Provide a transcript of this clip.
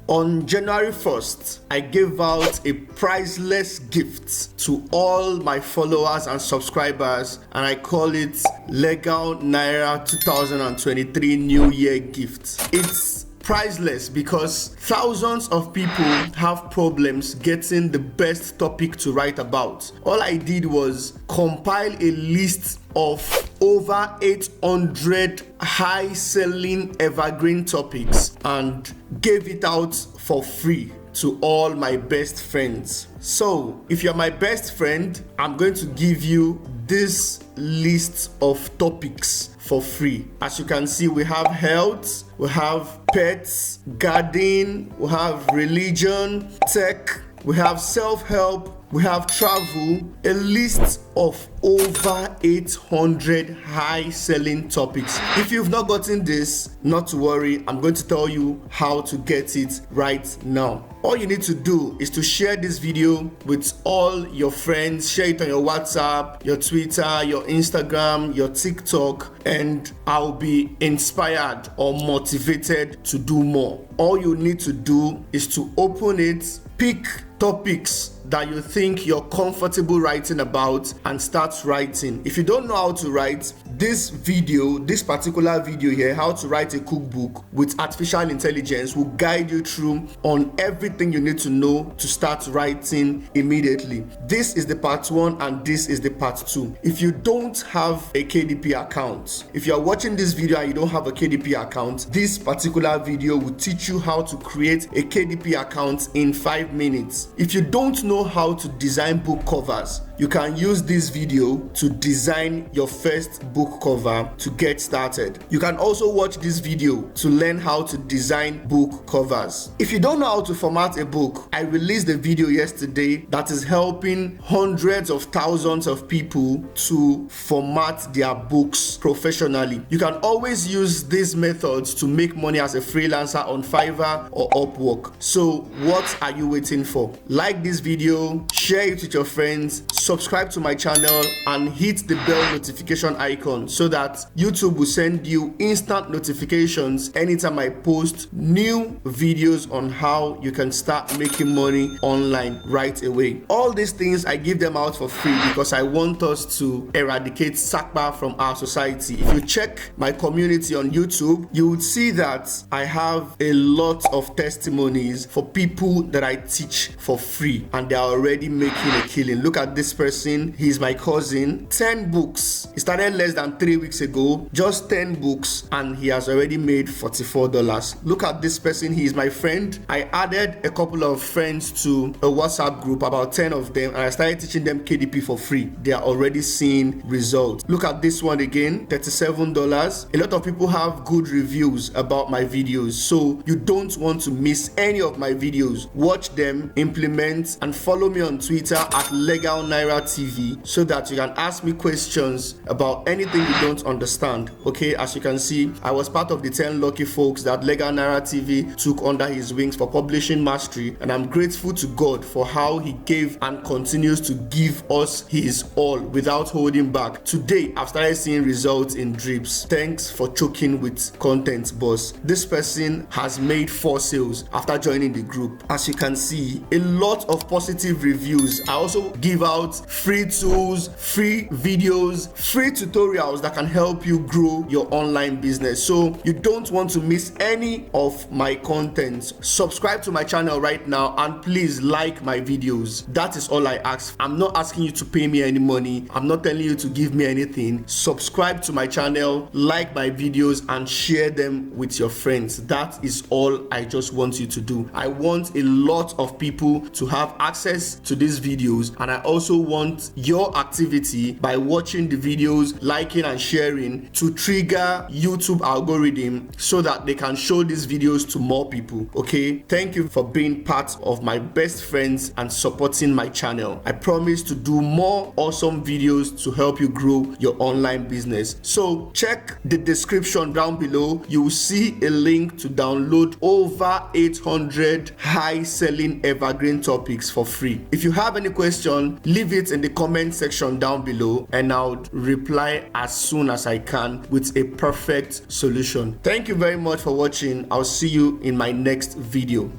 On January 1st, I gave out a priceless gift to all my followers and subscribers, and I call it Legal Naira 2023 New Year Gift. It's priceless because thousands of people have problems getting the best topic to write about. All I did was compile a list of over 800 high-selling evergreen topics and gave it out for free to all my best friends. So if you're my best friend, I'm going to give you this list of topics for free. As you can see, we have health, we have pets, gardening, we have religion, tech, we have self-help, we have travel, a list of over 800 high-selling topics. If you've not gotten this, not to worry, I'm going to tell you how to get it right now. All you need to do is to share this video with all your friends, share it on your WhatsApp, your Twitter, your Instagram, your TikTok, and I'll be inspired or motivated to do more. All you need to do is to open it, pick topics that you think you're comfortable writing about and start writing. If you don't know how to write, this particular video here, how to write a cookbook with artificial intelligence, will guide you through on everything you need to know to start writing immediately. This is the part 1 and this is the part 2. If you don't have a KDP account, if you're watching this video and you don't have a KDP account, this particular video will teach you how to create a KDP account in 5 minutes. If you don't know how to design book covers, you can use this video to design your first book cover to get started. You can also watch this video to learn how to design book covers. If you don't know how to format a book, I released a video yesterday that is helping hundreds of thousands of people to format their books professionally. You can always use these methods to make money as a freelancer on Fiverr or Upwork. So what are you waiting for? Like this video, share it with your friends, subscribe to my channel, and hit the bell notification icon so that YouTube will send you instant notifications anytime I post new videos on how you can start making money online right away. All these things, I give them out for free because I want us to eradicate SACPA from our society. If you check my community on YouTube, you would see that I have a lot of testimonies for people that I teach for free and they are already making a killing. Look at this person, he's my cousin. 10 books. He started less than 3 weeks ago, just 10 books, and he has already made $44. Look at this person, he is my friend. I added a couple of friends to a WhatsApp group, about 10 of them, and I started teaching them KDP for free. They are already seeing results. Look at this one again, $37. A lot of people have good reviews about my videos, so you don't want to miss any of my videos. Watch them, implement, and follow me on Twitter at legalnaira TV so that you can ask me questions about anything you don't understand. Okay, as you can see, I was part of the 10 lucky folks that Legal Naira TV took under his wings for publishing mastery, and I'm grateful to God for how he gave and continues to give us his all without holding back. Today, I've started seeing results in drips. Thanks for choking with content, boss. This person has made 4 sales after joining the group. As you can see, a lot of positive reviews. I also give out free tools, free videos, free tutorials that can help you grow your online business. So you don't want to miss any of my content. Subscribe to my channel right now and please like my videos. That is all I ask. I'm not asking you to pay me any money. I'm not telling you to give me anything. Subscribe to my channel, like my videos, and share them with your friends. That is all I just want you to do. I want a lot of people to have access to these videos, and I also want your activity by watching the videos, liking and sharing to trigger YouTube algorithm so that they can show these videos to more people. Okay, thank you for being part of my best friends and supporting my channel. I promise to do more awesome videos to help you grow your online business. So check the description down below. You will see a link to download over 800 high selling evergreen topics for free. If you have any question, leave it in the comment section down below and I'll reply as soon as I can with a perfect solution. Thank you very much for watching. I'll see you in my next video.